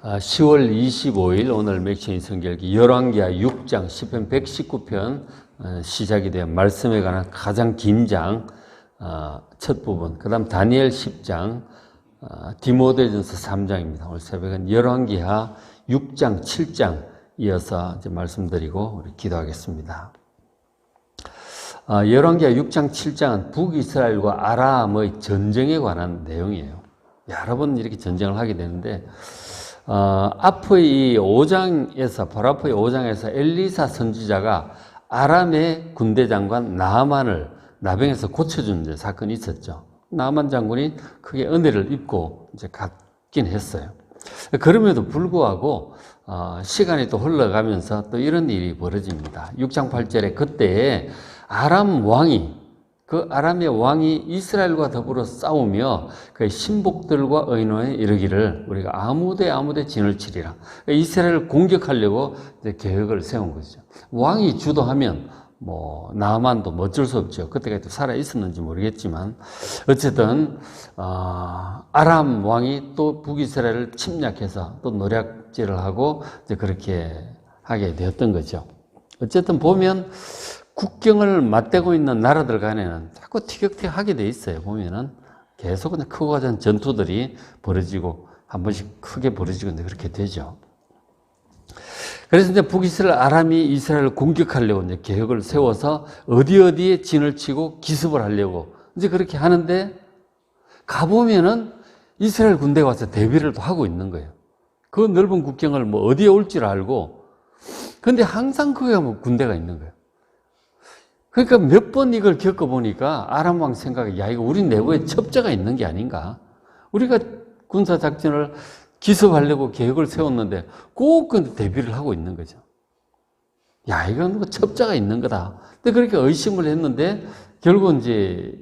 10월 25일 오늘 맥시인 성결기 열왕기하 6장 10편 119편 시작이 된 말씀에 관한 가장 긴 장 첫 부분, 그 다음 다니엘 10장, 디모데전서 3장입니다. 오늘 새벽은 열왕기하 6장 7장 이어서 이제 말씀드리고 우리 기도하겠습니다. 열왕기하 6장 7장은 북이스라엘과 아람의 전쟁에 관한 내용이에요. 여러 번 이렇게 전쟁을 하게 되는데 앞의 5장에서, 바로 앞의 5장에서 엘리사 선지자가 아람의 군대 장관 나아만을 나병에서 고쳐준 사건이 있었죠. 나아만 장군이 크게 은혜를 입고 이제 갔긴 했어요. 그럼에도 불구하고, 시간이 또 흘러가면서 또 이런 일이 벌어집니다. 6장 8절에 그때 아람 왕이, 그 아람의 왕이 이스라엘과 더불어 싸우며 그의 신복들과 의논에 이르기를 우리가 아무데 진을 치리라. 이스라엘을 공격하려고 이제 계획을 세운 거죠. 왕이 주도하면 나아만도 어쩔 수 없죠. 그때까지 살아 있었는지 모르겠지만 어쨌든 아람 왕이 또 북이스라엘을 침략해서 또 노략질을 하고 이제 그렇게 하게 되었던 거죠. 어쨌든 보면 국경을 맞대고 있는 나라들 간에는 자꾸 티격태격하게 돼 있어요. 보면은 계속 그냥 크고 작은 전투들이 벌어지고 한 번씩 크게 벌어지고 그렇게 되죠. 그래서 이제 북이스라엘 아람이 이스라엘을 공격하려고 이제 계획을 세워서 어디에 진을 치고 기습을 하려고 이제 그렇게 하는데 가보면은 이스라엘 군대가 와서 대비를 또 하고 있는 거예요. 그 넓은 국경을 어디에 올지를 알고, 근데 항상 거기에 군대가 있는 거예요. 그러니까 몇 번 이걸 겪어보니까 아람 왕 생각에, 야, 이거 우리 내부에 첩자가 있는 게 아닌가? 우리가 군사작전을 기습하려고 계획을 세웠는데 꼭 대비를 하고 있는 거죠. 야, 이건 첩자가 있는 거다. 근데 그렇게 의심을 했는데 결국 이제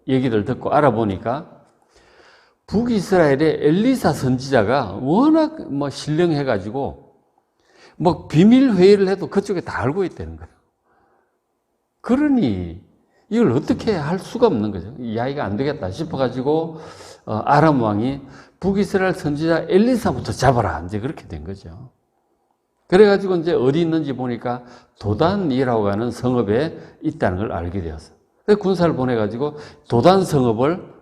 얘기를 듣고 알아보니까 북이스라엘의 엘리사 선지자가 워낙 신령해가지고 비밀 회의를 해도 그쪽에 다 알고 있다는 거예요. 그러니 이걸 어떻게 할 수가 없는 거죠. 야, 이거 안 되겠다 싶어가지고 아람 왕이 북이스라엘 선지자 엘리사부터 잡아라, 이제 그렇게 된 거죠. 그래가지고 이제 어디 있는지 보니까 도단이라고 하는 성읍에 있다는 걸 알게 되었어요. 그래서 군사를 보내가지고 도단 성읍을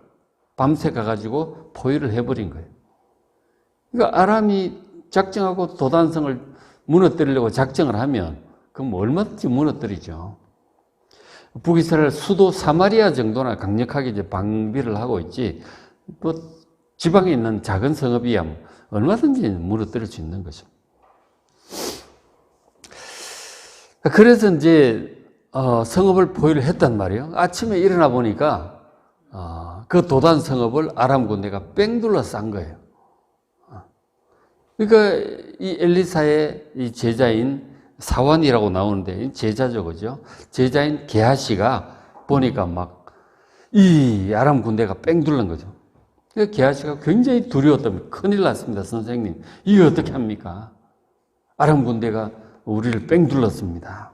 밤새 가가지고 포위를 해버린 거예요. 그러니까 아람이 작정하고 도단성을 무너뜨리려고 작정을 하면 그럼 얼마든지 무너뜨리죠. 북이스라엘 수도 사마리아 정도나 강력하게 이제 방비를 하고 있지, 지방에 있는 작은 성읍이야 얼마든지 무너뜨릴 수 있는 거죠. 그래서 이제 성읍을 포위를 했단 말이에요. 아침에 일어나 보니까 그 도단 성읍을 아람 군대가 뺑 둘러싼 거예요. 그러니까 이 엘리사의 이 제자인 사완이라고 나오는데 제자죠, 그죠? 제자인 게하시가 보니까 이 아람 군대가 뺑 둘른 거죠. 게하시가 굉장히 두려웠다면, 큰일 났습니다, 선생님. 이게 어떻게 합니까? 아람 군대가 우리를 뺑 둘렀습니다.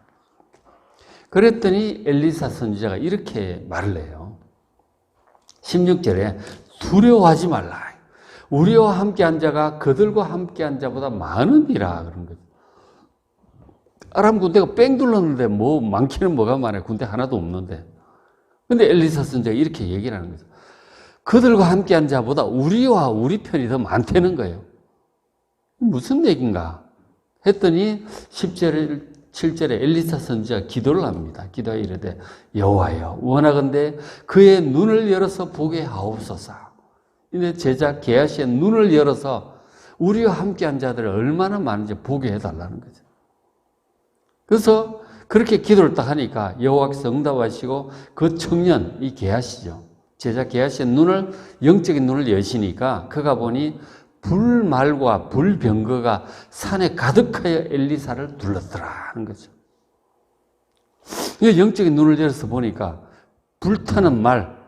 그랬더니 엘리사 선지자가 이렇게 말을 해요. 16절에 두려워하지 말라. 우리와 함께한 자가 그들과 함께한 자보다 많으니라, 그런 거죠. 아람 군대가 뺑 둘렀는데 많기는 뭐가 많아요. 군대 하나도 없는데. 근데 엘리사 선지자가 이렇게 얘기를 하는 거죠. 그들과 함께한 자보다 우리와 우리 편이 더 많다는 거예요. 무슨 얘기인가 했더니 10절, 7절에 엘리사 선지자가 기도를 합니다. 기도하여 이르되 여호와여 원하건대 그의 눈을 열어서 보게 하옵소서. 근데 제자 게하시의 눈을 열어서 우리와 함께한 자들이 얼마나 많은지 보게 해달라는 거죠. 그래서 그렇게 기도를 딱 하니까 여호와께서 응답하시고 그 청년, 이 게하시죠. 제자 게하시의 영적인 눈을 여시니까 그가 보니 불말과 불병거가 산에 가득하여 엘리사를 둘렀더라 하는 거죠. 영적인 눈을 열어서 보니까 불타는 말,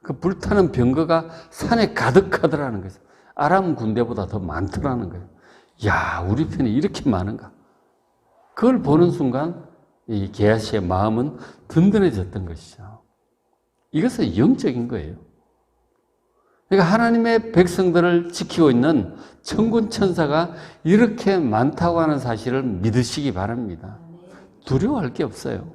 그 불타는 병거가 산에 가득하더라는 거죠. 아람 군대보다 더 많더라는 거예요. 야, 우리 편이 이렇게 많은가? 그걸 보는 순간 이 게하시의 마음은 든든해졌던 것이죠. 이것은 영적인 거예요. 그러니까 하나님의 백성들을 지키고 있는 천군 천사가 이렇게 많다고 하는 사실을 믿으시기 바랍니다. 두려워할 게 없어요.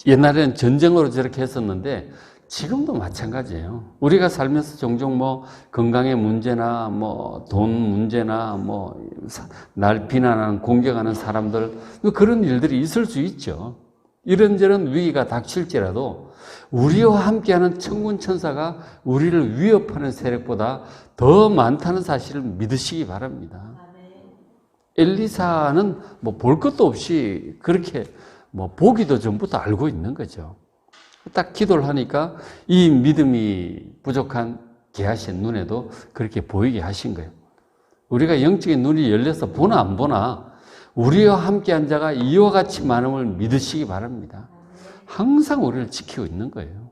옛날에는 전쟁으로 저렇게 했었는데 지금도 마찬가지예요. 우리가 살면서 종종 뭐 건강의 문제나 뭐 돈 문제나 뭐 날 비난하는 공격하는 사람들 그런 일들이 있을 수 있죠. 이런저런 위기가 닥칠지라도 우리와 함께하는 천군 천사가 우리를 위협하는 세력보다 더 많다는 사실을 믿으시기 바랍니다. 엘리사는 뭐 볼 것도 없이 그렇게 뭐 보기도 전부터 알고 있는 거죠. 딱 기도를 하니까 이 믿음이 부족한 게하시의 눈에도 그렇게 보이게 하신 거예요. 우리가 영적인 눈이 열려서 보나 안 보나 우리와 함께한 자가 이와 같이 많음을 믿으시기 바랍니다. 항상 우리를 지키고 있는 거예요.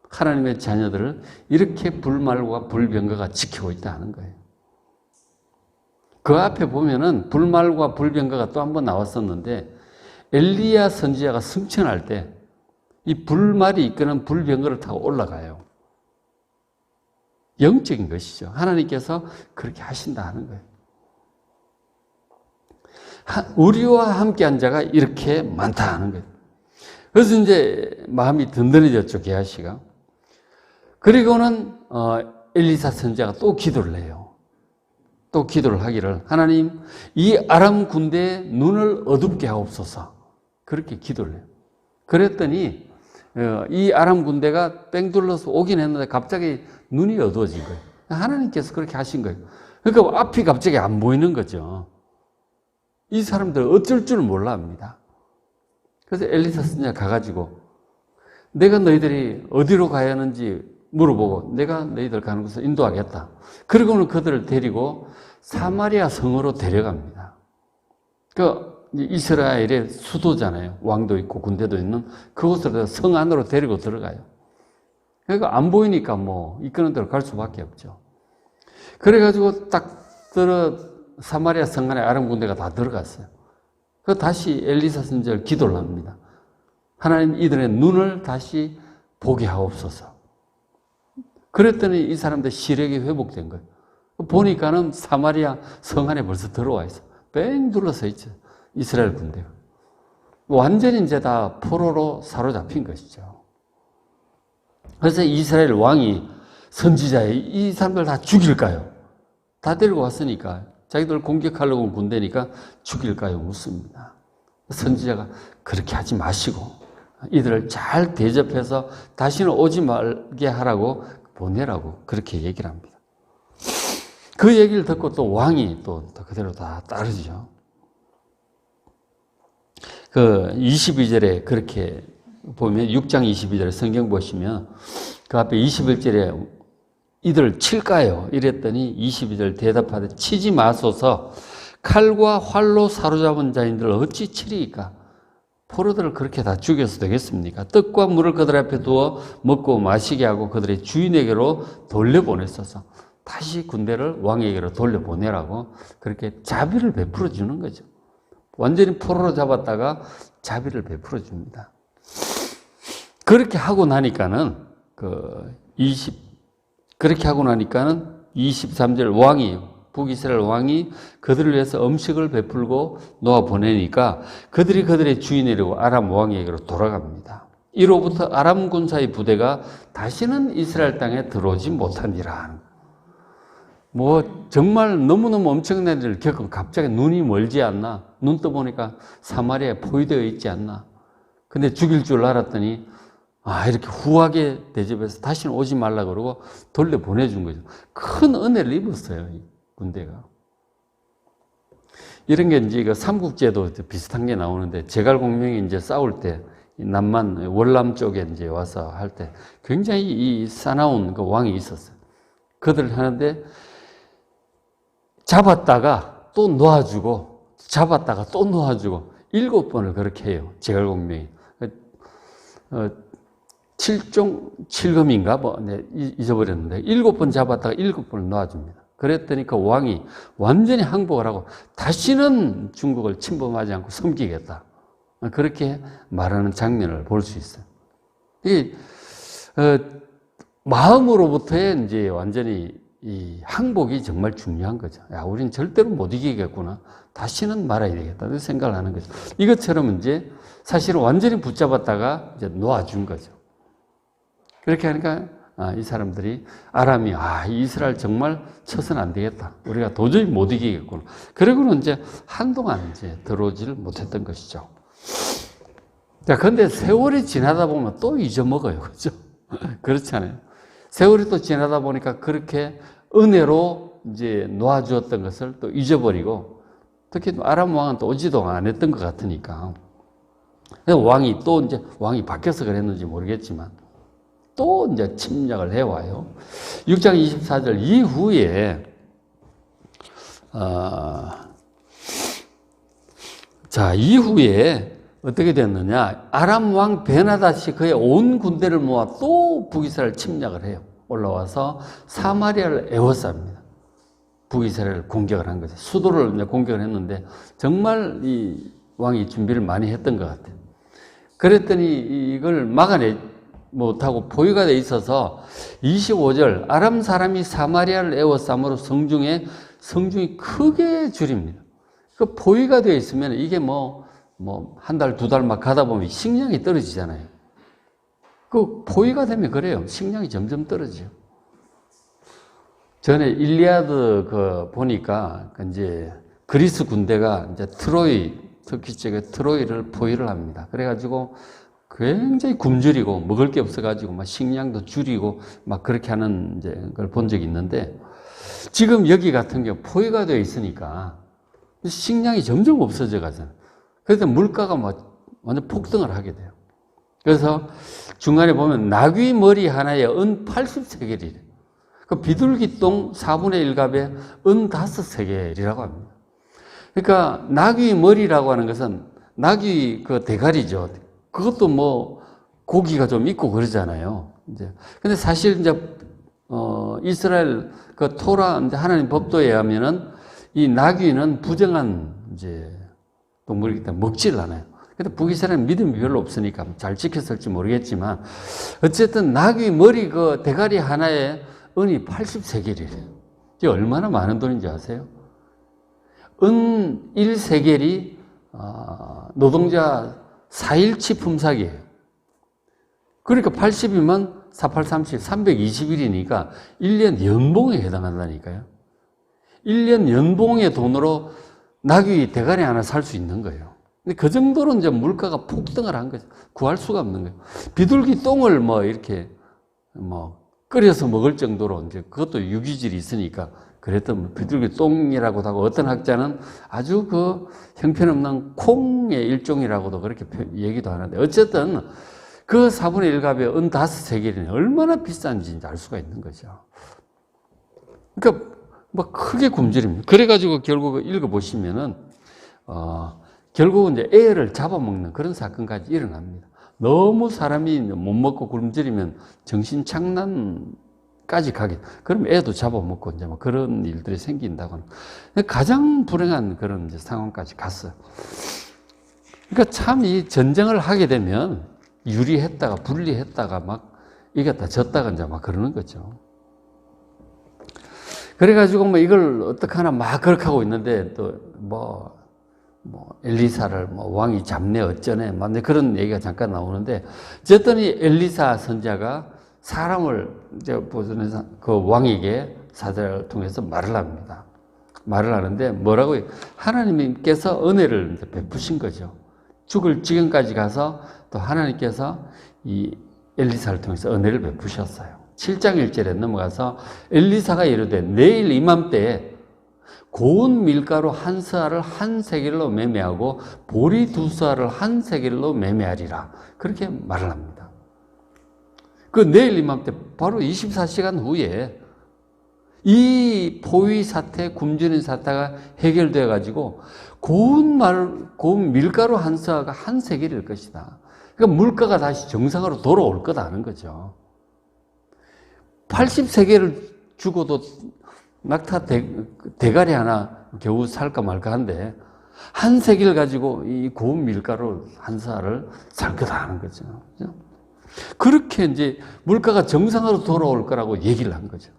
하나님의 자녀들을 이렇게 불말과 불병거가 지키고 있다는 거예요. 그 앞에 보면은 불말과 불병거가 또 한 번 나왔었는데 엘리야 선지자가 승천할 때 이 불말이 이끄는 불병거를 타고 올라가요. 영적인 것이죠. 하나님께서 그렇게 하신다 하는 거예요. 우리와 함께한 자가 이렇게 많다 하는 거예요. 그래서 이제 마음이 든든해졌죠, 게하시가. 그리고는 엘리사 선지자가 또 기도를 해요. 또 기도를 하기를 하나님 이 아람 군대의 눈을 어둡게 하옵소서. 그렇게 기도를 해요. 그랬더니 이 아람 군대가 뺑 둘러서 오긴 했는데 갑자기 눈이 어두워진 거예요. 하나님께서 그렇게 하신 거예요. 그러니까 앞이 갑자기 안 보이는 거죠. 이 사람들 어쩔 줄 몰라 합니다. 그래서 엘리사 선지자가 가가지고 내가 너희들이 어디로 가야 하는지 물어보고 내가 너희들 가는 곳을 인도하겠다. 그리고는 그들을 데리고 사마리아 성으로 데려갑니다. 그 이스라엘의 수도잖아요. 왕도 있고 군대도 있는 그곳으로 성 안으로 데리고 들어가요. 그러니까 안 보이니까 뭐 이끄는 대로 갈 수밖에 없죠. 그래가지고 딱 사마리아 성 안에 아람 군대가 다 들어갔어요. 그 다시 엘리사 선지자를 기도를 합니다. 하나님 이들의 눈을 다시 보게 하옵소서. 그랬더니 이 사람들 시력이 회복된 거예요. 보니까는 사마리아 성 안에 벌써 들어와 있어. 뺑 둘러서 있죠. 이스라엘 군대가. 완전히 이제 다 포로로 사로잡힌 것이죠. 그래서 이스라엘 왕이 선지자에 이 사람들 다 죽일까요? 다 데리고 왔으니까 자기들 공격하려고 온 군대니까 죽일까요? 묻습니다. 선지자가 그렇게 하지 마시고 이들을 잘 대접해서 다시는 오지 말게 하라고 보내라고 그렇게 얘기를 합니다. 그 얘기를 듣고 또 왕이 또 그대로 다 따르죠. 그 22절에 그렇게 보면 6장 22절에 성경 보시면 그 앞에 21절에 이들을 칠까요? 이랬더니 22절 대답하되 치지 마소서 칼과 활로 사로잡은 자인들 어찌 치리이까? 포로들을 그렇게 다 죽여서 되겠습니까? 떡과 물을 그들 앞에 두어 먹고 마시게 하고 그들의 주인에게로 돌려보냈어서 다시 군대를 왕에게로 돌려보내라고 그렇게 자비를 베풀어 주는 거죠. 완전히 포로로 잡았다가 자비를 베풀어 줍니다. 그렇게 하고 나니까는 그렇게 하고 나니까는 23절 왕이 북이스라엘 왕이 그들을 위해서 음식을 베풀고 놓아 보내니까 그들의 주인이라고 아람 왕에게로 돌아갑니다. 이로부터 아람 군사의 부대가 다시는 이스라엘 땅에 들어오지 못하니라. 뭐 정말 너무너무 엄청난 일을 겪고 갑자기 눈이 멀지 않나? 눈 떠보니까 사마리아에 포위되어 있지 않나? 근데 죽일 줄 알았더니 이렇게 후하게 대접해서 다시는 오지 말라 그러고 돌려보내준 거죠. 큰 은혜를 입었어요, 이 군대가. 이런 게 이제 그 삼국지에도 비슷한 게 나오는데 제갈공명이 이제 싸울 때 남만 월남 쪽에 이제 와서 할 때 굉장히 이 사나운 그 왕이 있었어요. 그들을 하는데 잡았다가 또 놓아주고 잡았다가 또 놓아주고 7번을 그렇게 해요. 제갈공명이. 7종7금인가 뭐 잊어버렸는데 7번 잡았다가 7번을 놓아줍니다. 그랬더니 그 왕이 완전히 항복을 하고 다시는 중국을 침범하지 않고 섬기겠다. 그렇게 말하는 장면을 볼 수 있어요. 마음으로부터의 이제 완전히 이 항복이 정말 중요한 거죠. 야, 우리는 절대로 못 이기겠구나. 다시는 말아야 되겠다. 그 생각을 하는 거죠. 이것처럼 이제 사실은 완전히 붙잡았다가 이제 놓아준 거죠. 그렇게 하니까 이 사람들이 아람이 이스라엘 정말 쳐서는 안 되겠다. 우리가 도저히 못 이기겠구나. 그러고는 이제 한동안 이제 들어오지를 못했던 것이죠. 자, 근데 세월이 지나다 보면 또 잊어먹어요. 그죠? 그렇잖아요. 세월이 또 지나다 보니까 그렇게 은혜로 이제 놓아주었던 것을 또 잊어버리고, 특히 아람 왕은 또 오지도 안 했던 것 같으니까. 왕이 또 이제 왕이 바뀌어서 그랬는지 모르겠지만, 또 이제 침략을 해와요. 6장 24절 이후에, 이후에 어떻게 됐느냐. 아람 왕 베나닷이 그의 온 군대를 모아 또 북이스라엘 침략을 해요. 올라와서 사마리아를 에워쌉니다. 북이스라엘을 공격을 한 거죠. 수도를 이제 공격을 했는데 정말 이 왕이 준비를 많이 했던 것 같아요. 그랬더니 이걸 막아내 못하고 포위가 돼 있어서 25절 아람 사람이 사마리아를 에워싸므로 성중이 크게 줄입니다. 그 포위가 되어 있으면 이게 한 달, 두 달 막 가다 보면 식량이 떨어지잖아요. 그 포위가 되면 그래요. 식량이 점점 떨어져요. 전에 일리아드 보니까 이제 그리스 군대가 이제 터키 쪽에 트로이를 포위를 합니다. 그래가지고 굉장히 굶주리고 먹을 게 없어가지고 막 식량도 줄이고 막 그렇게 하는 이제 걸 본 적이 있는데 지금 여기 같은 경우 포위가 되어 있으니까 식량이 점점 없어져 가잖아요. 그래서 물가가 막 완전 폭등을 하게 돼요. 그래서 중간에 보면 나귀 머리 하나에 은 80세겔이래. 그 비둘기똥 4분의 1갑에 은 5세겔이라고 합니다. 그러니까 나귀 머리라고 하는 것은 나귀 그 대가리죠. 그것도 고기가 좀 있고 그러잖아요. 이제 근데 사실 이제 이스라엘 그 토라 이제 하나님 법도에 의하면은 이 나귀는 부정한 이제 동물이기 때문에 먹지를 않아요. 근데 북이스라엘은 믿음이 별로 없으니까 잘 지켰을지 모르겠지만 어쨌든 나귀 머리 그 대가리 하나에 은이 80세겔이래요. 이게 얼마나 많은 돈인지 아세요? 은 1세겔이 노동자 4일치 품삯이에요. 그러니까 80이면 4830, 320일이니까 1년 연봉에 해당한다니까요. 1년 연봉의 돈으로 나귀 대가리 하나 살 수 있는 거예요. 근데 그 정도로 이제 물가가 폭등을 한 거죠. 구할 수가 없는 거예요. 비둘기 똥을 이렇게 끓여서 먹을 정도로 이제 그것도 유기질이 있으니까 그랬던 비둘기 똥이라고도 하고 어떤 학자는 아주 그 형편없는 콩의 일종이라고도 그렇게 얘기도 하는데 어쨌든 그 4분의 1갑에 은 5세겔이 얼마나 비싼지 알 수가 있는 거죠. 그러니까 크게 굶주립니다. 그래가지고 결국 읽어보시면은, 결국은 이제 애를 잡아먹는 그런 사건까지 일어납니다. 너무 사람이 못 먹고 굶주리면 정신착란까지 가게. 그럼 애도 잡아먹고 이제 그런 일들이 생긴다고. 가장 불행한 그런 이제 상황까지 갔어요. 그러니까 참 이 전쟁을 하게 되면 유리했다가 분리했다가 막 이겼다 졌다가 이제 막 그러는 거죠. 그래가지고 이걸 어떡하나 막 그렇게 하고 있는데 또 엘리사를 왕이 잡네 어쩌네 그런 얘기가 잠깐 나오는데 어쨌든 이 엘리사 선지자가 사람을 이제 보존해서 그 왕에게 사자를 통해서 말을 합니다. 말을 하는데 뭐라고 해요? 하나님께서 은혜를 이제 베푸신 거죠. 죽을 지경까지 가서 또 하나님께서 이 엘리사를 통해서 은혜를 베푸셨어요. 7장 1절에 넘어가서 엘리사가 이르되 내일 이맘때에 고운 밀가루 한 스아를 한 세겔로 매매하고 보리 두 스아를 한 세겔로 매매하리라. 그렇게 말을 합니다. 그 내일 이맘때 바로 24시간 후에 이 포위 사태, 굶주린 사태가 해결되어 가지고 고운 밀가루 한 스아가 한 세겔일 것이다. 그러니까 물가가 다시 정상으로 돌아올 거다 하는 거죠. 80세겔을 주고도 낙타 대가리 하나 겨우 살까 말까 한데 한 세겔 가지고 이 고운 밀가루 한 사를 살 거다 하는 거죠. 그렇게 이제 물가가 정상으로 돌아올 거라고 얘기를 한 거죠.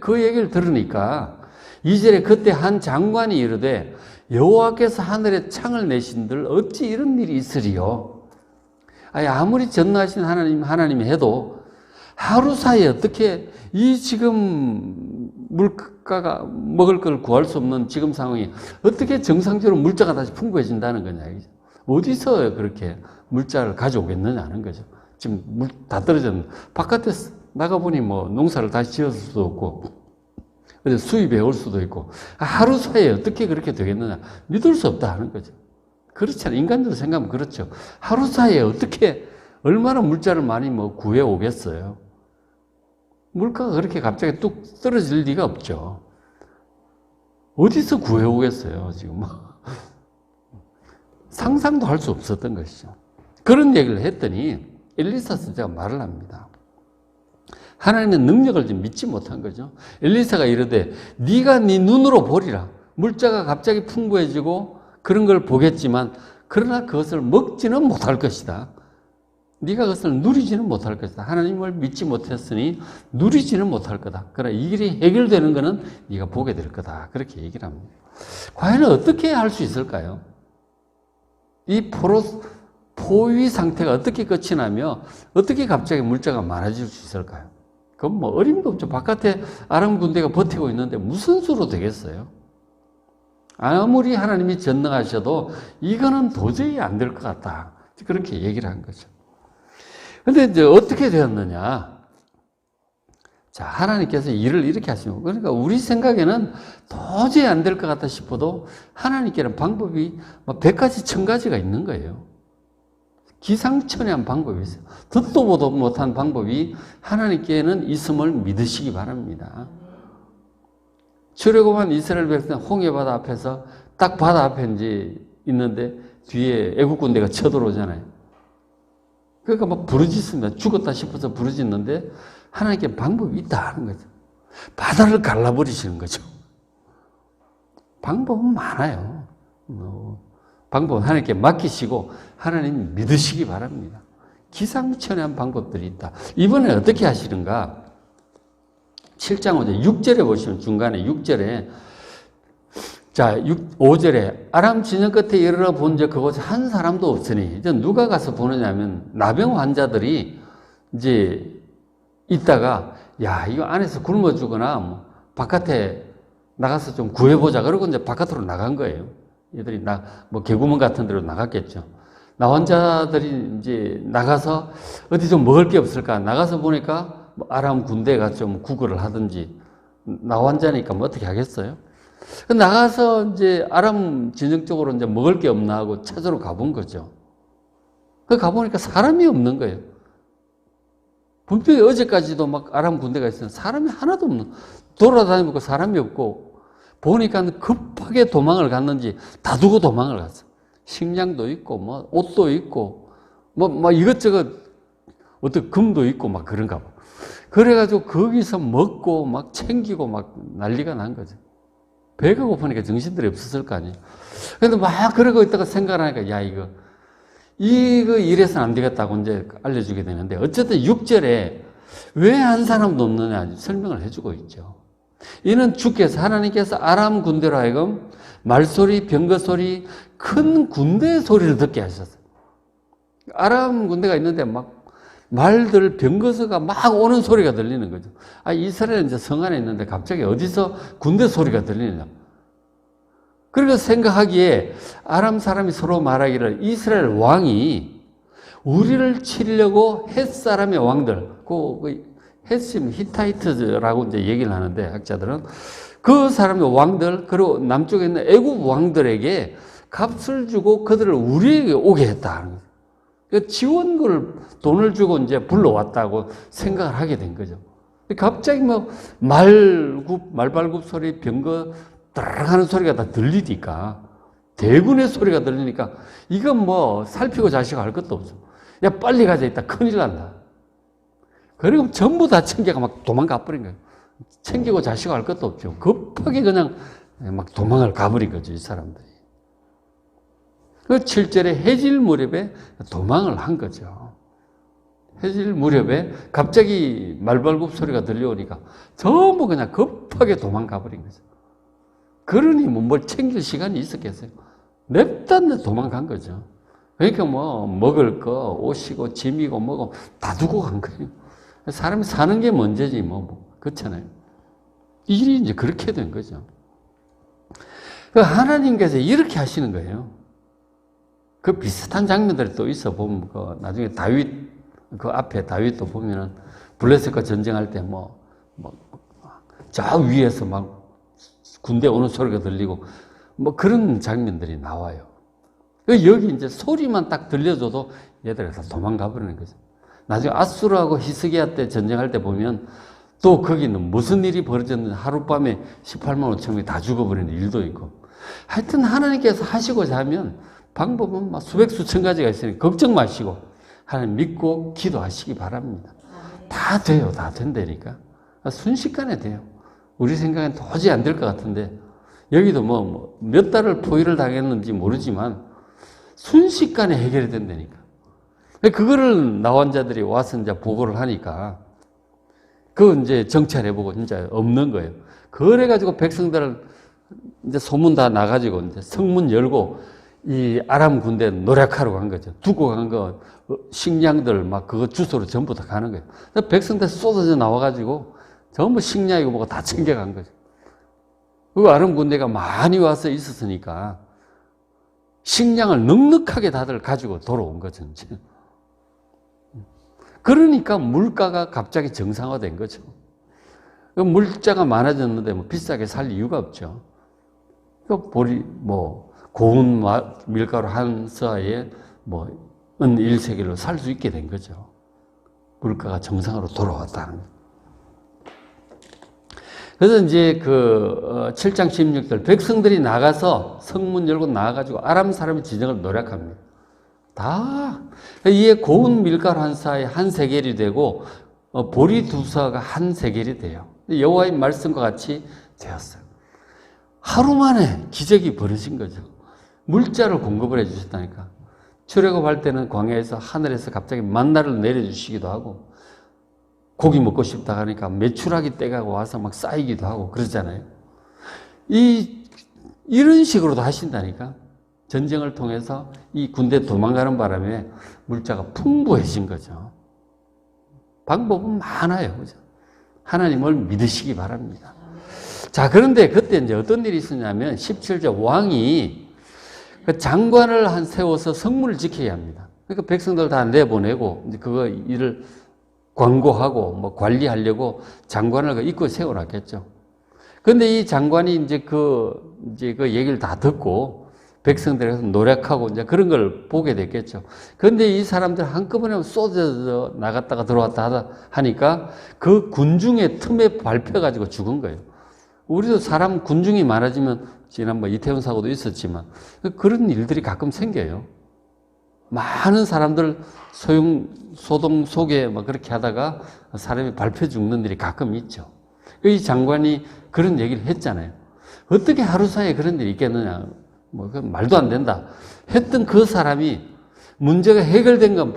그 얘기를 들으니까 2절에 그때 한 장관이 이르되 여호와께서 하늘에 창을 내신들 어찌 이런 일이 있으리요. 아무리 전능하신 하나님이 해도 하루 사이에 어떻게 이 지금 물가가 먹을 걸 구할 수 없는 지금 상황이 어떻게 정상적으로 물자가 다시 풍부해진다는 거냐. 어디서 그렇게 물자를 가져오겠느냐는 거죠. 지금 물 다 떨어졌는데 바깥에 나가보니 뭐 농사를 다시 지었을 수도 없고 어디 수입해 올 수도 있고 하루 사이에 어떻게 그렇게 되겠느냐. 믿을 수 없다 하는 거죠. 그렇잖아요. 인간적으로 생각하면 그렇죠. 하루 사이에 어떻게 얼마나 물자를 많이 뭐 구해 오겠어요. 물가가 그렇게 갑자기 뚝 떨어질 리가 없죠. 어디서 구해 오겠어요, 지금. 상상도 할 수 없었던 것이죠. 그런 얘기를 했더니 엘리사 선지자가 말을 합니다. 하나님의 능력을 좀 믿지 못한 거죠. 엘리사가 이르되 네가 네 눈으로 보리라. 물자가 갑자기 풍부해지고 그런 걸 보겠지만 그러나 그것을 먹지는 못할 것이다. 네가 그것을 누리지는 못할 것이다. 하나님을 믿지 못했으니 누리지는 못할 거다. 그러나 이 일이 해결되는 것은 네가 보게 될 거다. 그렇게 얘기를 합니다. 과연 어떻게 할 수 있을까요? 이 포위 상태가 어떻게 끝이 나며 어떻게 갑자기 물자가 많아질 수 있을까요? 그건 뭐 어림도 없죠. 바깥에 아람 군대가 버티고 있는데 무슨 수로 되겠어요? 아무리 하나님이 전능하셔도 이거는 도저히 안 될 것 같다. 그렇게 얘기를 한 거죠. 근데 이제 어떻게 되었느냐? 자, 하나님께서 일을 이렇게 하시는 거예요. 그러니까 우리 생각에는 도저히 안 될 것 같다 싶어도 하나님께는 방법이 100가지, 1000가지가 있는 거예요. 기상천외한 방법이 있어요. 듣도 보도 못한 방법이 하나님께는 있음을 믿으시기 바랍니다. 출애굽한 이스라엘 백성 홍해 바다 앞에서 딱 바다 앞에 이제 있는데 뒤에 애국 군대가 쳐들어오잖아요. 그러니까 막 부르짖습니다. 죽었다 싶어서 부르짖는데 하나님께 방법이 있다 하는 거죠. 바다를 갈라버리시는 거죠. 방법은 많아요. 방법은 하나님께 맡기시고 하나님 믿으시기 바랍니다. 기상천외한 방법들이 있다. 이번에 어떻게 하시는가? 7장 5절 6절에 보시면 중간에 6절에 자 5절에 아람 진영 끝에 이르러 본즉 그곳에 한 사람도 없으니 이제 누가 가서 보느냐면 나병 환자들이 이제 있다가 야 이거 안에서 굶어 죽거나 뭐 바깥에 나가서 좀 구해보자 그러고 이제 바깥으로 나간 거예요. 얘들이 뭐 개구멍 같은 데로 나갔겠죠. 나 환자들이 이제 나가서 어디 좀 먹을 게 없을까 나가서 보니까 뭐 아람 군대가 좀 구걸을 하든지 나 환자니까 뭐 어떻게 하겠어요? 나가서 이제 아람 진영 쪽으로 이제 먹을 게 없나 하고 찾으러 가본 거죠. 그 가보니까 사람이 없는 거예요. 분명히 어제까지도 막 아람 군대가 있었는데 사람이 하나도 없는, 돌아다니고 사람이 없고, 보니까 급하게 도망을 갔는지 다 두고 도망을 갔어. 식량도 있고, 뭐, 옷도 있고, 뭐 이것저것, 어떤 금도 있고, 막 그런가 봐. 그래가지고 거기서 먹고, 막 챙기고, 막 난리가 난 거죠. 배가 고프니까 정신들이 없었을 거 아니에요. 근데 막 그러고 있다가 생각하니까, 야, 이거 이래서는 안 되겠다고 이제 알려주게 되는데, 어쨌든 6절에 왜 한 사람도 없느냐 설명을 해주고 있죠. 이는 주께서 하나님께서 아람 군대로 하여금 말소리, 병거소리, 큰 군대의 소리를 듣게 하셨어요. 아람 군대가 있는데 막 말들, 병거서가 막 오는 소리가 들리는 거죠. 이스라엘은 이제 성 안에 있는데 갑자기 어디서 군대 소리가 들리느냐. 그러니까 생각하기에 아람 사람이 서로 말하기를 이스라엘 왕이 우리를 치려고 헷 사람의 왕들, 헷심, 히타이트라고 이제 얘기를 하는데 학자들은 그 사람의 왕들, 그리고 남쪽에 있는 애국 왕들에게 값을 주고 그들을 우리에게 오게 했다. 그러니까 지원금을 돈을 주고 이제 불러왔다고 생각을 하게 된 거죠. 갑자기 뭐 말발굽 소리, 병거 따르릉 하는 소리가 다 들리니까, 대군의 소리가 들리니까 이건 뭐 살피고 자시고 할 것도 없어. 야 빨리 가자, 있다 큰일 난다. 그리고 전부 다 챙겨가 막 도망가 버린 거예요. 챙기고 자시고 할 것도 없죠. 급하게 그냥 막 도망을 가버린 거죠, 이 사람들이. 그 7절에 해질 무렵에 도망을 한 거죠. 해질 무렵에 갑자기 말발굽 소리가 들려오니까 전부 그냥 급하게 도망가 버린 거죠. 그러니 뭘 챙길 시간이 있었겠어요? 냅다 도망간 거죠. 그러니까 뭐 먹을 거, 옷이고 짐이고 뭐고 다 두고 간 거예요. 사람이 사는 게 문제지 그렇잖아요. 일이 이제 그렇게 된 거죠. 하나님께서 이렇게 하시는 거예요. 그 비슷한 장면들이 또 있어 보면 나중에 다윗 그 앞에 다윗도 보면은 블레셋과 전쟁할 때 저 위에서 막 군대 오는 소리가 들리고 그런 장면들이 나와요. 여기 이제 소리만 딱 들려줘도 얘들이 다 도망가 버리는 거죠. 나중에 아수르하고 히스기야 때 전쟁할 때 보면 또 거기는 무슨 일이 벌어졌는지 하룻밤에 18만 5천 명이 다 죽어버리는 일도 있고. 하여튼 하나님께서 하시고자 하면 방법은 수백 수천 가지가 있으니 걱정 마시고 하나님 믿고 기도하시기 바랍니다. 다 돼요. 다 된다니까. 순식간에 돼요. 우리 생각엔 도저히 안 될 것 같은데 여기도 몇 달을 포위를 당했는지 모르지만 순식간에 해결이 된다니까. 그거를 나환자들이 와서 이제 보고를 하니까 그거 이제 정찰해보고 진짜 없는 거예요. 그래가지고 백성들을 이제 소문 다 나가지고 이제 성문 열고 이 아람 군대 노력하러 간 거죠. 두고 간 거 식량들 그거 주소로 전부 다 가는 거예요. 백성들 쏟아져 나와가지고 전부 식량이고 뭐가 다 챙겨간 거죠. 그 아람 군대가 많이 와서 있었으니까 식량을 넉넉하게 다들 가지고 돌아온 거죠. 그러니까 물가가 갑자기 정상화된 거죠. 물자가 많아졌는데 비싸게 살 이유가 없죠. 보리 고운 밀가루 한 서에 은 1세겔로 살 수 있게 된 거죠. 물가가 정상으로 돌아왔다는 거예요. 그래서 이제 7장 16절 백성들이 나가서 성문 열고 나가가지고 아람 사람의 진영을 노력합니다. 다 이에 고운 밀가루 한 사에 한 세겔이 되고 보리 두 사가 한 세겔이 돼요. 여호와의 말씀과 같이 되었어요. 하루 만에 기적이 벌어진 거죠. 물자를 공급을 해주셨다니까. 출애굽할 때는 광야에서 하늘에서 갑자기 만나를 내려주시기도 하고 고기 먹고 싶다 하니까 메추라기 떼가 와서 쌓이기도 하고 그러잖아요. 이런 식으로도 하신다니까. 전쟁을 통해서 이 군대 도망가는 바람에 물자가 풍부해진 거죠. 방법은 많아요. 그죠? 하나님을 믿으시기 바랍니다. 자, 그런데 그때 이제 어떤 일이 있었냐면 17절 왕이 그 장관을 세워서 성문을 지켜야 합니다. 그러니까 백성들 다 내보내고 이제 그거 일을 광고하고 관리하려고 장관을 입구에 세워놨겠죠. 그런데 이 장관이 이제 그 얘기를 다 듣고 백성들에서 노력하고 이제 그런 걸 보게 됐겠죠. 그런데 이 사람들 한꺼번에 쏟아져 나갔다가 들어왔다 하니까 그 군중의 틈에 밟혀가지고 죽은 거예요. 우리도 사람 군중이 많아지면 지난번 이태원 사고도 있었지만 그런 일들이 가끔 생겨요. 많은 사람들 소동 속에 그렇게 하다가 사람이 밟혀 죽는 일이 가끔 있죠. 이 장관이 그런 얘기를 했잖아요. 어떻게 하루 사이에 그런 일이 있겠느냐. 말도 안 된다. 했던 그 사람이 문제가 해결된 건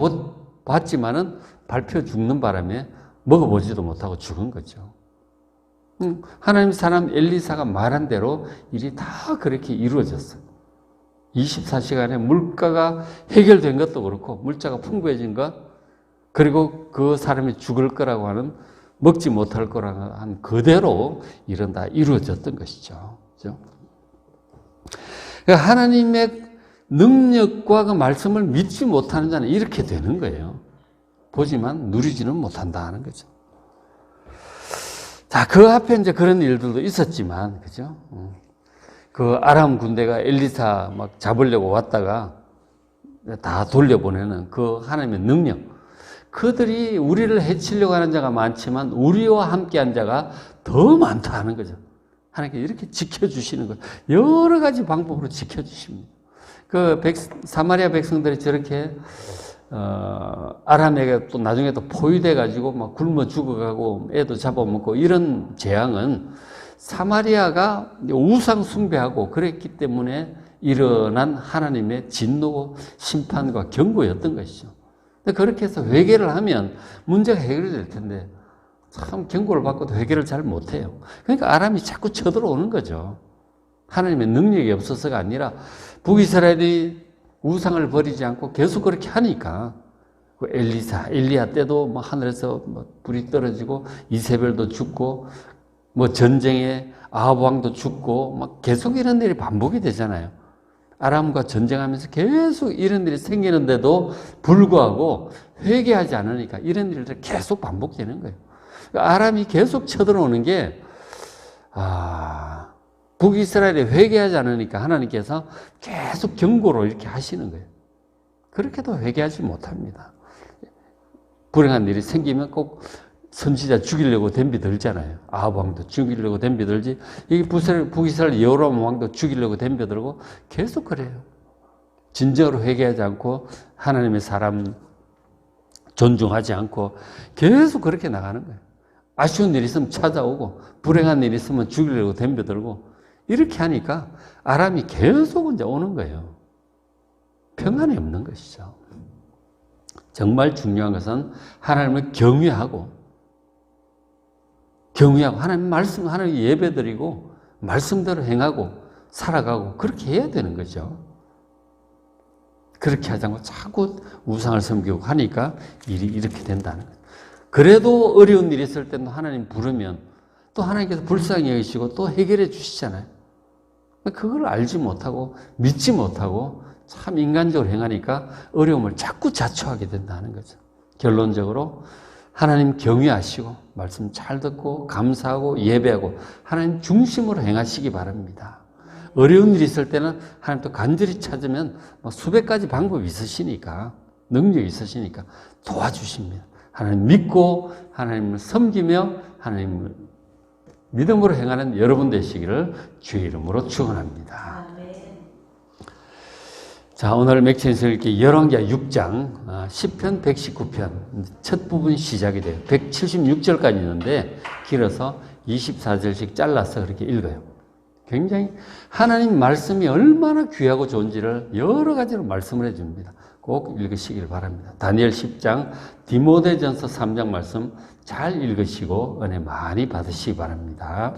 봤지만은 밟혀 죽는 바람에 먹어보지도 못하고 죽은 거죠. 하나님 사람 엘리사가 말한 대로 일이 다 그렇게 이루어졌어요. 24시간에 물가가 해결된 것도 그렇고 물자가 풍부해진 것 그리고 그 사람이 죽을 거라고 하는 먹지 못할 거라고 한 그대로 일은 다 이루어졌던 것이죠. 그렇죠? 그러니까 하나님의 능력과 그 말씀을 믿지 못하는 자는 이렇게 되는 거예요. 보지만 누리지는 못한다 하는 거죠. 자, 그 앞에 이제 그런 일들도 있었지만, 그죠? 그 아람 군대가 엘리사 잡으려고 왔다가 다 돌려보내는 그 하나님의 능력. 그들이 우리를 해치려고 하는 자가 많지만 우리와 함께한 자가 더 많다 하는 거죠. 하나님께 이렇게 지켜주시는 거예요. 여러 가지 방법으로 지켜주십니다. 사마리아 백성들이 저렇게 아람에게 또 나중에 또 포위돼가지고 굶어 죽어가고 애도 잡아먹고 이런 재앙은 사마리아가 우상 숭배하고 그랬기 때문에 일어난 하나님의 진노, 심판과 경고였던 것이죠. 근데 그렇게 해서 회개를 하면 문제가 해결이 될 텐데 참 경고를 받고도 회개를 잘 못해요. 그러니까 아람이 자꾸 쳐들어오는 거죠. 하나님의 능력이 없어서가 아니라 북이스라엘이 우상을 버리지 않고 계속 그렇게 하니까 그 엘리야 때도 뭐 하늘에서 뭐 불이 떨어지고 이세벨도 죽고 뭐 전쟁에 아합 왕도 죽고 막 계속 이런 일이 반복이 되잖아요. 아람과 전쟁하면서 계속 이런 일이 생기는데도 불구하고 회개하지 않으니까 이런 일들이 계속 반복되는 거예요. 그러니까 아람이 계속 쳐들어오는 게 북이스라엘이 회개하지 않으니까 하나님께서 계속 경고로 이렇게 하시는 거예요. 그렇게도 회개하지 못합니다. 불행한 일이 생기면 꼭 선지자 죽이려고 덤비 들잖아요. 아합 왕도 죽이려고 덤비 들지. 이게 북이스라엘 여호람 왕도 죽이려고 덤비 들고 계속 그래요. 진정으로 회개하지 않고 하나님의 사람 존중하지 않고 계속 그렇게 나가는 거예요. 아쉬운 일이 있으면 찾아오고 불행한 일이 있으면 죽이려고 덤비 들고 이렇게 하니까 아람이 계속 이제 오는 거예요. 평안이 없는 것이죠. 정말 중요한 것은 하나님을 경외하고 하나님 말씀, 하나님 예배드리고 말씀대로 행하고 살아가고 그렇게 해야 되는 거죠. 그렇게 하지 않고 자꾸 우상을 섬기고 하니까 일이 이렇게 된다는 거죠. 그래도 어려운 일이 있을 때는 하나님 부르면 또 하나님께서 불쌍히 여기시고 또 해결해 주시잖아요. 그걸 알지 못하고 믿지 못하고 참 인간적으로 행하니까 어려움을 자꾸 자초하게 된다는 거죠. 결론적으로 하나님 경외하시고 말씀 잘 듣고 감사하고 예배하고 하나님 중심으로 행하시기 바랍니다. 어려운 일이 있을 때는 하나님 또 간절히 찾으면 수백 가지 방법이 있으시니까 능력이 있으시니까 도와주십니다. 하나님 믿고 하나님을 섬기며 하나님을 믿음으로 행하는 여러분 되시기를 주의 이름으로 축원합니다. 자, 오늘 맥체에서 이렇게 열왕기하 6장, 10편, 119편 첫 부분 시작이 돼요. 176절까지 있는데 길어서 24절씩 잘라서 그렇게 읽어요. 굉장히 하나님 말씀이 얼마나 귀하고 좋은지를 여러 가지로 말씀을 해줍니다. 꼭 읽으시길 바랍니다. 다니엘 10장, 디모데전서 3장 말씀 잘 읽으시고 은혜 많이 받으시기 바랍니다.